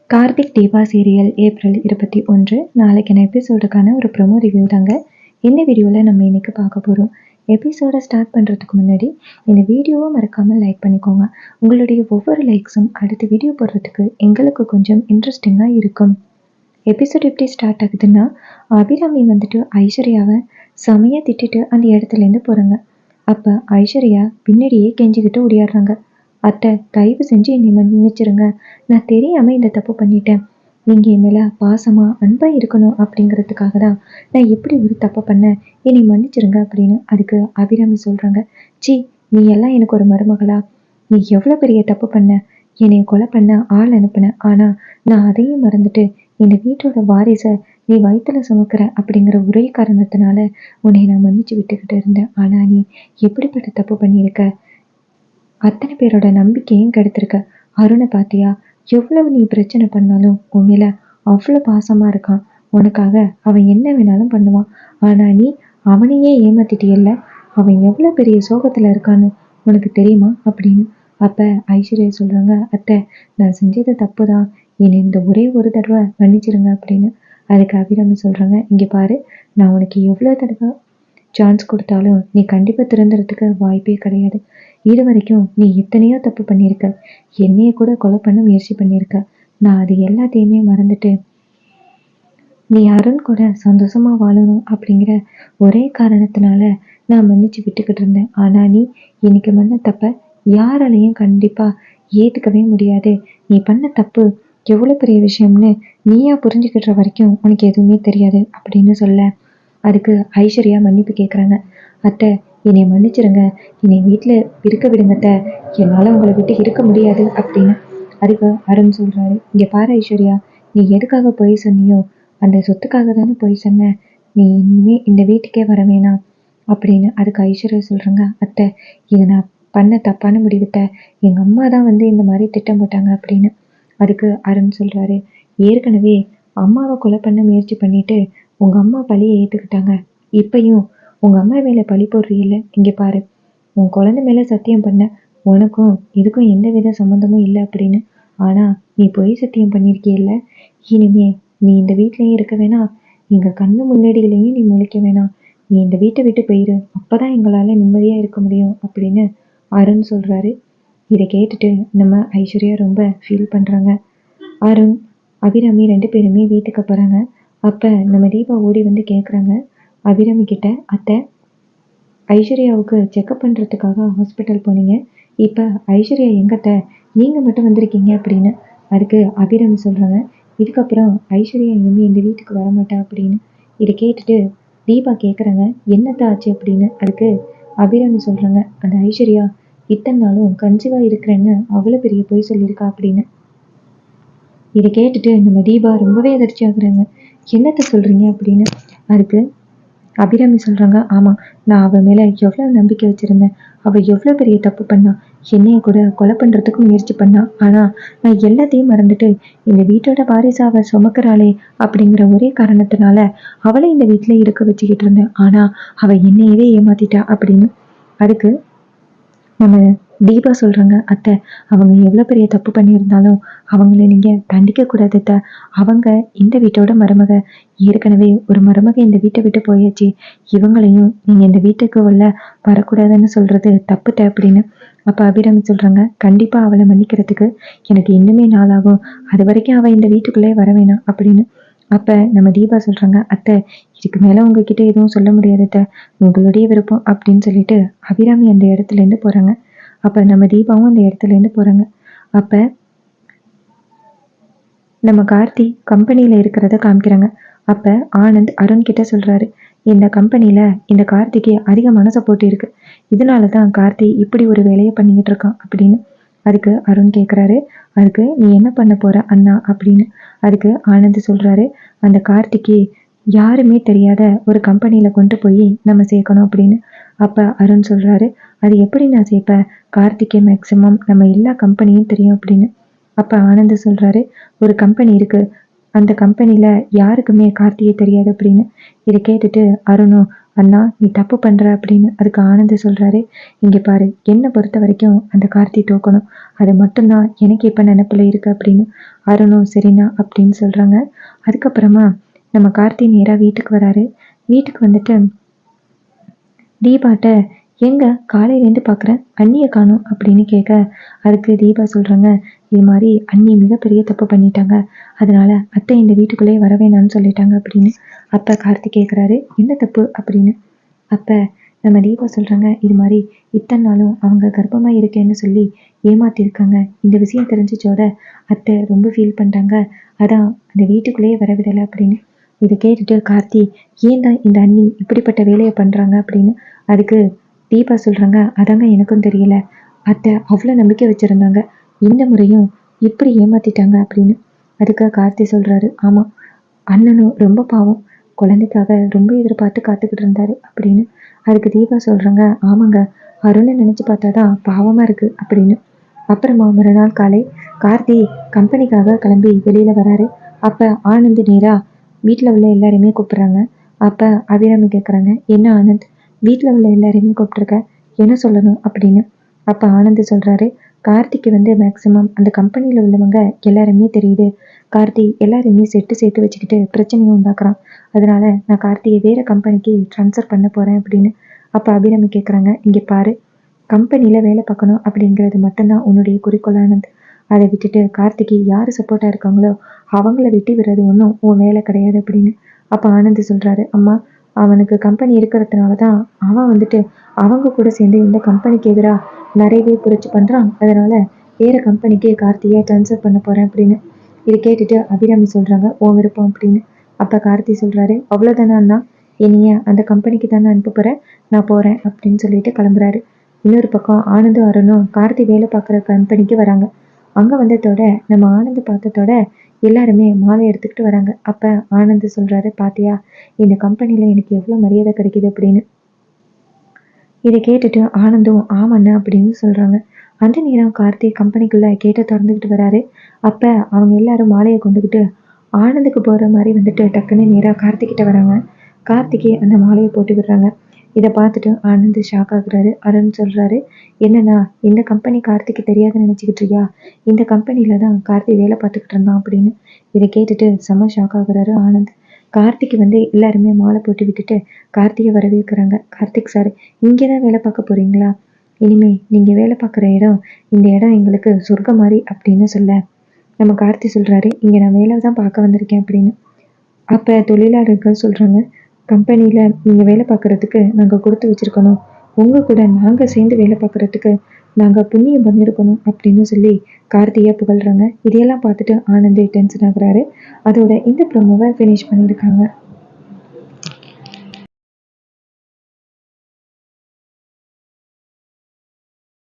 Karthik Deepa serial April 21 நாளைக்கான எபிசோடுக்கான ஒரு promo review தாங்க இந்த வீடியோவில் நம்ம இன்னைக்கு பார்க்க போகிறோம். எபிசோடை ஸ்டார்ட் பண்ணுறதுக்கு முன்னாடி இந்த வீடியோவை மறக்காமல் லைக் பண்ணிக்கோங்க. உங்களுடைய ஒவ்வொரு லைக்ஸும் அடுத்த வீடியோ போடுறதுக்கு எங்களுக்கு கொஞ்சம் இன்ட்ரெஸ்டிங்காக இருக்கும். எபிசோட் எப்படி ஸ்டார்ட் ஆகுதுன்னா, அபிராமி வந்துட்டு ஐஸ்வர்யாவை செமையாக திட்டிட்டு அந்த இடத்துலேருந்து போகிறாங்க. அப்போ ஐஸ்வர்யா பின்னாடியே கெஞ்சிக்கிட்டு ஓடியாடுறாங்க. அத்தை, தயவு செஞ்சு என்னை மன்னிச்சிருங்க. நான் தெரியாமல் இந்த தப்பு பண்ணிட்டேன். நீங்கள் என் மேலே பாசமாக அன்பாக இருக்கணும் அப்படிங்கிறதுக்காக தான் நான் எப்படி ஒரு தப்பு பண்ணேன். என்னை மன்னிச்சிருங்க அப்படின்னு அதுக்கு அபிராமி சொல்கிறாங்க. சி, நீ எல்லாம் எனக்கு ஒரு மருமகளா? நீ எவ்வளோ பெரிய தப்பு பண்ண. என்னை கொலை பண்ண ஆள் அனுப்பின. ஆனால் நான் அதையும் மறந்துட்டு இந்த வீட்டோட வாரிசை நீ வயிற்றுல சுமக்கிற அப்படிங்கிற ஒரே காரணத்தினால உன்னை நான் மன்னிச்சு விட்டுக்கிட்டு இருந்தேன். ஆனால் நீ எப்படிப்பட்ட தப்பு பண்ணியிருக்க. அத்தனை பேரோட நம்பிக்கையும் கெடுத்திருக்க. அருணை பார்த்தியா? எவ்வளவு நீ பிரச்சனை பண்ணாலும் உன் மேல அவ்வளோ பாசமாக இருக்கான். உனக்காக அவன் என்ன வேணாலும் பண்ணுவான். ஆனால் நீ அவனையே ஏமாத்திட்டியல்ல. அவன் எவ்வளோ பெரிய சோகத்தில் இருக்கான்னு உனக்கு தெரியுமா அப்படின்னு. அப்போ ஐஸ்வர்யா சொல்கிறாங்க, அத்தை, நான் செஞ்சது தப்பு தான். என்னை இந்த ஒரே ஒரு தடவை மன்னிச்சிருங்க அப்படின்னு. அதுக்கு அபிராமி சொல்கிறாங்க, இங்கே பாரு, நான் உனக்கு எவ்வளோ தடவை சான்ஸ் கொடுத்தாலும் நீ கண்டிப்பாக திருந்துறதுக்கு வாய்ப்பே கிடையாது. இது வரைக்கும் நீ எத்தனையோ தப்பு பண்ணியிருக்க. என்னைய கூட கொலை பண்ண முயற்சி பண்ணியிருக்க. நான் அது எல்லாத்தையுமே மறந்துட்டு நீ அருண் கூட சந்தோஷமா வாழணும் அப்படிங்கிற ஒரே காரணத்தினால நான் மன்னிச்சு விட்டுக்கிட்டு இருந்தேன். ஆனால் நீ இன்னைக்கு பண்ண தப்ப யாராலையும் கண்டிப்பா ஏற்றுக்கவே முடியாது. நீ பண்ண தப்பு எவ்வளோ பெரிய விஷயம்னு நீயா புரிஞ்சுக்கிற வரைக்கும் உனக்கு எதுவுமே தெரியாது அப்படின்னு சொல்ல அதுக்கு ஐஸ்வர்யா மன்னிப்பு கேட்குறாங்க. அத்தை, என்னை மன்னிச்சிருங்க. என்னை வீட்டில் இருக்க விடுங்கத்த. என்னால் உங்களை விட்டு இருக்க முடியாது அப்படின்னு. அதுக்கு அருண் சொல்கிறாரு, இங்கே பாரு ஐஸ்வர்யா, நீ எதுக்காக போய் சொன்னியோ அந்த சொத்துக்காக தானே போய் சொன்ன. நீ இனிமே இந்த வீட்டுக்கே வர வேணாம் அப்படின்னு. அதுக்கு ஐஸ்வர்யா சொல்கிறாங்க, அத்தை, இது நான் பண்ண தப்பான முடிவுத்த. எங்கள் அம்மா தான் வந்து இந்த மாதிரி திட்டம் போட்டாங்க அப்படின்னு. அதுக்கு அருண் சொல்கிறாரு, ஏற்கனவே அம்மாவை கொலை பண்ண முயற்சி பண்ணிட்டு உங்கள் அம்மா பழியை ஏற்றுக்கிட்டாங்க. இப்பையும் உங்கள் அம்மா மேலே பழி போடுறீல்ல. இங்கே பாரு, உன் குழந்தை மேலே சத்தியம் பண்ண உனக்கும் இதுக்கும் எந்த வித சம்மந்தமும் இல்லை அப்படின்னு. ஆனால் நீ பொய் சத்தியம் பண்ணியிருக்கியல்ல. இனிமே நீ இந்த வீட்டிலையும் இருக்க வேணாம், எங்கள் கண்ணு முன்னாடியிலையும் நீ முழிக்க வேணாம். நீ இந்த வீட்டை விட்டு போயிரு. அப்போ தான் எங்களால் நிம்மதியாக இருக்க முடியும் அப்படின்னு அருண் சொல்கிறாரு. இதை கேட்டுட்டு நம்ம ஐஸ்வர்யா ரொம்ப ஃபீல் பண்ணுறாங்க. அருண், அபிராமி 2 பேருமே வீட்டுக்கு போகிறாங்க. அப்போ நம்ம தீபா ஓடி வந்து கேட்குறாங்க அபிராமி கிட்ட, அத்தை, ஐஸ்வர்யாவுக்கு செக்கப் பண்ணுறதுக்காக ஹாஸ்பிட்டல் போனீங்க. இப்போ ஐஸ்வர்யா எங்கத்த? நீங்கள் மட்டும் வந்திருக்கீங்க அப்படின்னு. அதுக்கு அபிராமி சொல்கிறாங்க, இதுக்கப்புறம் ஐஸ்வர்யா இனிமேல் இந்த வீட்டுக்கு வரமாட்டா அப்படின்னு. இதை கேட்டுட்டு தீபா கேட்குறாங்க, என்னத்த ஆச்சு அப்படின்னு. அதுக்கு அபிராமி சொல்கிறாங்க, அந்த ஐஸ்வர்யா இத்தனை நாளும் கன்சீவாக இருக்கிறேன்னு அவ்வளோ பெரிய பொய் சொல்லியிருக்கா அப்படின்னு. இதை கேட்டுட்டு நம்ம தீபா ரொம்பவே அதிர்ச்சி ஆகுறாங்க. என்னத்தை சொல்கிறீங்க அப்படின்னு. அதுக்கு அபிராமி சொல்கிறாங்க, ஆமாம், நான் அவள் மேலே எவ்வளோ நம்பிக்கை வச்சுருந்தேன். அவள் எவ்வளோ பெரிய தப்பு பண்ணா. என்னைய கூட கொலை பண்ணுறதுக்கு முயற்சி பண்ணா. ஆனால் நான் எல்லாத்தையும் மறந்துட்டு இந்த வீட்டோட வாரிசு அவள் சுமக்கிறாளே அப்படிங்கிற ஒரே காரணத்தினால அவளை இந்த வீட்டில் இருக்க வச்சுக்கிட்டு இருந்தேன். ஆனால் அவள் என்னையவே ஏமாத்திட்டா அப்படின்னு. அதுக்கு நம்ம தீபா சொல்கிறாங்க, அத்தை, அவங்க எவ்வளோ பெரிய தப்பு பண்ணியிருந்தாலும் அவங்கள நீங்கள் தண்டிக்கக்கூடாது அத்தை. அவங்க இந்த வீட்டோட மருமக. ஏற்கனவே ஒரு மருமக இந்த வீட்டை விட்டு போயாச்சு. இவங்களையும் நீங்கள் இந்த வீட்டுக்கு உள்ள வரக்கூடாதுன்னு சொல்கிறது தப்புட்ட அப்படின்னு. அப்போ அபிராமி சொல்கிறாங்க, கண்டிப்பாக அவளை மன்னிக்கிறதுக்கு எனக்கு இன்னுமே நாளாகும். அது வரைக்கும் அவள் இந்த வீட்டுக்குள்ளே வர வேணாம் அப்படின்னு. அப்போ நம்ம தீபா சொல்கிறாங்க, அத்தை, இதுக்கு மேலே உங்ககிட்ட எதுவும் சொல்ல முடியாது அத்தை, உங்களுடைய விருப்பம் அப்படின்னு சொல்லிட்டு அபிராமி அந்த இடத்துலேருந்து போகிறாங்க. அப்போ நம்ம தீபாவும் அந்த இடத்துலேருந்து போகிறாங்க. அப்போ நம்ம கார்த்தி கம்பெனியில் இருக்கிறத காமிக்கிறாங்க. அப்போ ஆனந்த் அருண் கிட்ட சொல்கிறாரு, இந்த கம்பெனியில் இந்த கார்த்திக்கு அதிகமான சப்போர்ட் இருக்குது. இதனால தான் கார்த்தி இப்படி ஒரு வேலையை பண்ணிக்கிட்டு இருக்கான் அப்படின்னு. அதுக்கு அருண் கேட்குறாரு, அதுக்கு நீ என்ன பண்ண போகிற அண்ணா அப்படின்னு. அதுக்கு ஆனந்த் சொல்கிறாரு, அந்த கார்த்திக்கு யாருமே தெரியாத ஒரு கம்பெனியில் கொண்டு போய் நம்ம சேர்க்கணும் அப்படின்னு. அப்போ அருண் சொல்கிறாரு, அது எப்படி நான் சேர்ப்பேன்? கார்த்திகே மேக்ஸிமம் நம்ம எல்லா கம்பெனியும் தெரியும் அப்படின்னு. அப்போ ஆனந்த் சொல்கிறாரு, ஒரு கம்பெனி இருக்குது, அந்த கம்பெனியில் யாருக்குமே கார்த்திகை தெரியாது அப்படின்னு. இதை கேட்டுட்டு அருணும், அண்ணா நீ தப்பு பண்ற அப்படின்னு. அதுக்கு ஆனந்த் சொல்றாரு, இங்க பாரு, என்னை பொறுத்த வரைக்கும் அந்த கார்த்தி தோக்கணும், அது மட்டும்தான் எனக்கு இப்ப நினைப்புல இருக்கு அப்படின்னு. அருணும் சரிண்ணா அப்படின்னு சொல்றாங்க. அதுக்கப்புறமா நம்ம கார்த்தி நேரா வீட்டுக்கு வராரு. வீட்டுக்கு வந்துட்டு தீபாட்ட, எங்க காலையிலேருந்து பார்க்குறேன் அண்ணியை காணோம் அப்படின்னு கேட்க, அதுக்கு தீபா சொல்கிறாங்க, இது மாதிரி அண்ணி மிகப்பெரிய தப்பு பண்ணிட்டாங்க, அதனால அத்தை இந்த வீட்டுக்குள்ளேயே வர வேணாம்னு சொல்லிட்டாங்க அப்படின்னு. அப்போ கார்த்திக் கேட்குறாரு, என்ன தப்பு அப்படின்னு. அப்போ நம்ம தீபா சொல்கிறாங்க, இது மாதிரி இத்தனை நாளும் அவங்க கர்ப்பமாக இருக்கேன்னு சொல்லி ஏமாத்திருக்காங்க, இந்த விஷயம் தெரிஞ்சிச்சோட அத்தை ரொம்ப ஃபீல் பண்ணிட்டாங்க, அதான் அந்த வீட்டுக்குள்ளேயே வர விடலை அப்படின்னு. இதை கேட்டுட்டு கார்த்தி, ஏன் தான் இந்த அண்ணி இப்படிப்பட்ட வேலையை பண்ணுறாங்க அப்படின்னு. அதுக்கு தீபா சொல்கிறாங்க, அதாங்க எனக்கும் தெரியல, அத்தை அவ்வளோ நம்பிக்கை வச்சுருந்தாங்க, இந்த முறையும் இப்படி ஏமாத்திட்டாங்க அப்படின்னு. அதுக்கு கார்த்தி சொல்கிறாரு, ஆமாம் அண்ணனும் ரொம்ப பாவம், குழந்தைக்காக ரொம்ப எதிர்பார்த்து காத்துக்கிட்டு இருந்தாரு அப்படின்னு. அதுக்கு தீபா சொல்கிறாங்க, ஆமாங்க அருணை நினச்சி பார்த்தா தான் பாவமாக இருக்குது அப்படின்னு. அப்புறமா மறுநாள் காலை கார்த்தி கம்பெனிக்காக கிளம்பி வெளியில் வராரு. அப்போ ஆனந்த் நேராக வீட்டில் உள்ள எல்லாரையுமே கூப்பிட்றாங்க. அப்போ அபிராமி கேட்குறாங்க, என்ன ஆனந்த் வீட்டில் உள்ள எல்லாரையுமே கூப்பிட்ருக்க, என்ன சொல்லணும் அப்படின்னு. அப்போ ஆனந்த் சொல்கிறாரு, கார்த்திக்கு மேக்சிமம் அந்த கம்பெனியில் உள்ளவங்க எல்லாருமே தெரியுது, கார்த்தி எல்லாரையுமே சேர்த்து வச்சுக்கிட்டு பிரச்சனையும் உண்டாக்குறான், அதனால நான் கார்த்தியை வேறு கம்பெனிக்கு ட்ரான்ஸ்ஃபர் பண்ண போகிறேன் அப்படின்னு. அப்போ அபிராமி கேட்குறாங்க, இங்கே பாரு, கம்பெனியில் வேலை பார்க்கணும் அப்படிங்கிறது மட்டும்தான் உன்னுடைய குறிக்கோள் ஆனந்த், அதை விட்டுட்டு கார்த்திக்கு யார் சப்போர்ட்டாக இருக்காங்களோ அவங்கள வெட்டி விடுறது ஒன்றும் உன் வேலை கிடையாது அப்படின்னு. அப்போ ஆனந்த் சொல்கிறாரு, அம்மா அவனுக்கு கம்பெனி இருக்கிறதுனால தான் அவன் அவங்க கூட சேர்ந்து இந்த கம்பெனிக்கு எதிராக நிறையவே புரட்சி பண்ணுறான், அதனால வேறு கம்பெனிக்கு கார்த்தியை ட்ரான்ஸ்ஃபர் பண்ண போகிறேன் அப்படின்னு. இதை கேட்டுட்டு அபிராமி சொல்கிறாங்க, ஓ விருப்பம் அப்படின்னு. அப்போ கார்த்தி சொல்கிறாரு, அவ்வளோதானே அண்ணா, என்னைய அந்த கம்பெனிக்கு தானே அனுப்ப போகிறேன், நான் போகிறேன் அப்படின்னு சொல்லிட்டு கிளம்புறாரு. இன்னொரு பக்கம் ஆனந்தும் அருணும் கார்த்தி வேலை பார்க்குற கம்பெனிக்கு வராங்க. அங்கே வந்ததோட நம்ம ஆனந்த் பார்த்ததோட எல்லாருமே மாலை எடுத்துக்கிட்டு வராங்க. அப்போ ஆனந்த் சொல்கிறாரு, பாத்தியா இந்த கம்பெனியில் எனக்கு எவ்வளோ மரியாதை கிடைக்குது அப்படின்னு. இதை கேட்டுட்டு ஆனந்தும் ஆமாண்ண அப்படின்னு சொல்கிறாங்க. அந்த நேரம் கார்த்திக் கம்பெனிக்குள்ளே கேட்டை திறந்துக்கிட்டு வராரு. அப்போ அவங்க எல்லாரும் மாலையை கொண்டுக்கிட்டு ஆனந்துக்கு போகிற மாதிரி டக்குன்னு நேராக கார்த்திக்கிட்ட வராங்க. கார்த்திகே அந்த மாலையை போட்டு விடுறாங்க. இதை பார்த்துட்டு ஆனந்த் ஷாக் ஆகுறாரு. அருண் சொல்கிறாரு, என்னன்னா இந்த கம்பெனி கார்த்திக்கு தெரியாதுன்னு நினச்சிக்கிட்டு இருக்கியா, இந்த கம்பெனியில் தான் கார்த்தி வேலை பார்த்துக்கிட்டு இருந்தான் அப்படின்னு. இதை கேட்டுட்டு செம்ம ஷாக் ஆகுறாரு ஆனந்த். கார்த்திக்கு எல்லாருமே மாலை போட்டு விட்டுட்டு கார்த்திகை வரவேற்கிறாங்க. கார்த்திக் சார், இங்கே தான் வேலை பார்க்க போகிறீங்களா, இனிமே நீங்கள் வேலை பார்க்குற இடம் இந்த இடம் எங்களுக்கு சொர்க்கம் மாதிரி அப்படின்னு சொல்ல, நம்ம கார்த்தி சொல்கிறாரு, இங்கே நான் வேலை தான் பார்க்க வந்திருக்கேன் அப்படின்னு. அப்போ தொழிலாளர்கள் சொல்கிறாங்க, கம்பெனியில் நீங்கள் வேலை பார்க்குறதுக்கு நாங்கள் கொடுத்து வச்சுருக்கணும், உங்கள் கூட நாங்கள் சேர்ந்து வேலை பார்க்குறதுக்கு நாங்கள் புண்ணியம் பண்ணியிருக்கணும் அப்படின்னு சொல்லி கார்த்தியை புகழ்கிறாங்க. இதையெல்லாம் பார்த்துட்டு ஆனந்த் டென்ஷன் ஆகுறாரு. அதோட இந்த ப்ரோமோவை ஃபினிஷ் பண்ணியிருக்காங்க.